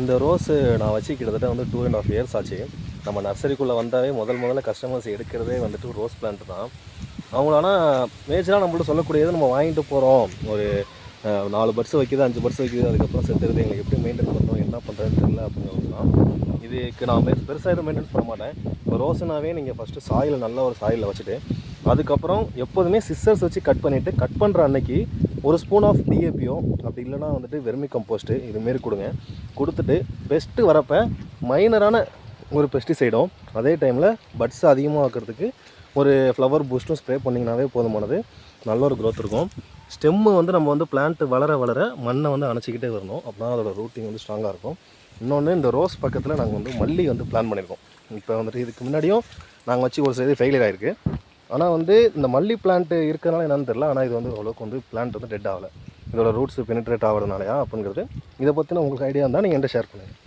இந்த ரோஸு நான் வச்சு கிட்டத்தட்ட வந்து 2.5 இயர்ஸ் ஆச்சு. நம்ம நர்சரிக்குள்ளே வந்தாவே முதல்ல கஸ்டமர்ஸ் எடுக்கிறதே வந்துட்டு ரோஸ் பிளான்ட் தான். அவங்கள ஆனால் மேஜராக நம்மள்ட்ட சொல்லக்கூடியது நம்ம வாங்கிட்டு போகிறோம். ஒரு 4 பட்ஸ் வைக்கிது, 5 பட்ஸ் வைக்கிது, அதுக்கப்புறம் செத்துருது. எங்களுக்கு எப்படி மெயின்டைன் பண்ணுறோம், என்ன பண்ணுறதுன்னு தெரியல அப்படிங்கிறது தான். இதுக்கு நான் பெருசாக எதுவும் மெயின்டெனன்ஸ் பண்ண மாட்டேன். இப்போ ரோஸுனாவே நீங்கள் ஃபஸ்ட்டு சாயில் நல்ல ஒரு சாயிலில் வச்சுட்டு, அதுக்கப்புறம் எப்போதுமே சிஸ்ஸர்ஸ் வச்சு கட் பண்ணிவிட்டு, கட் பண்ணுற அன்னைக்கு ஒரு ஸ்பூன் ஆஃப் டிஏபியோ அப்படி இல்லைனா வந்துட்டு வெர்மி கம்போஸ்ட்டு இதுமாரி கொடுங்க. கொடுத்துட்டு பெஸ்ட்டு வரப்போ மைனரான ஒரு பெஸ்டிசைடும் அதே டைமில் பட்ஸ் அதிகமாக வைக்கிறதுக்கு ஒரு ஃப்ளவர் பூஸ்ட்டும் ஸ்ப்ரே பண்ணிங்கனாவே போதுமானது. நல்ல ஒரு க்ரோத் இருக்கும். ஸ்டெம்மு வந்து நம்ம வந்து பிளான்ட்டு வளர மண்ணை வந்து அணைச்சிக்கிட்டே வரணும். அப்படின்னா அதோட ரூட்டிங் வந்து ஸ்ட்ராங்காக இருக்கும். இன்னொன்று இந்த ரோஸ் பக்கத்தில் நாங்கள் வந்து மல்லி வந்து பிளான் பண்ணியிருக்கோம். இப்போ வந்துட்டு இதுக்கு முன்னாடியும் நாங்கள் வச்சு ஒரு சைடு ஃபெயிலியர் ஆகிருக்கு. ஆனால் வந்து இந்த மல்லி பிளான்ட்டு இருக்கிறனால என்னென்னு தெரியல. ஆனால் இது வந்து அவ்வளோக்கு வந்து பிளான்ட் வந்து டெட் ஆகலை. இதோட ரூட்ஸ் பெனிட்ரேட் ஆகிறதுனாலயா அப்படிங்கிறது. இதை பற்றின உங்களுக்கு ஐடியா இருந்தால் நீங்கள் என்கிட்ட ஷேர் பண்ணுங்கள்.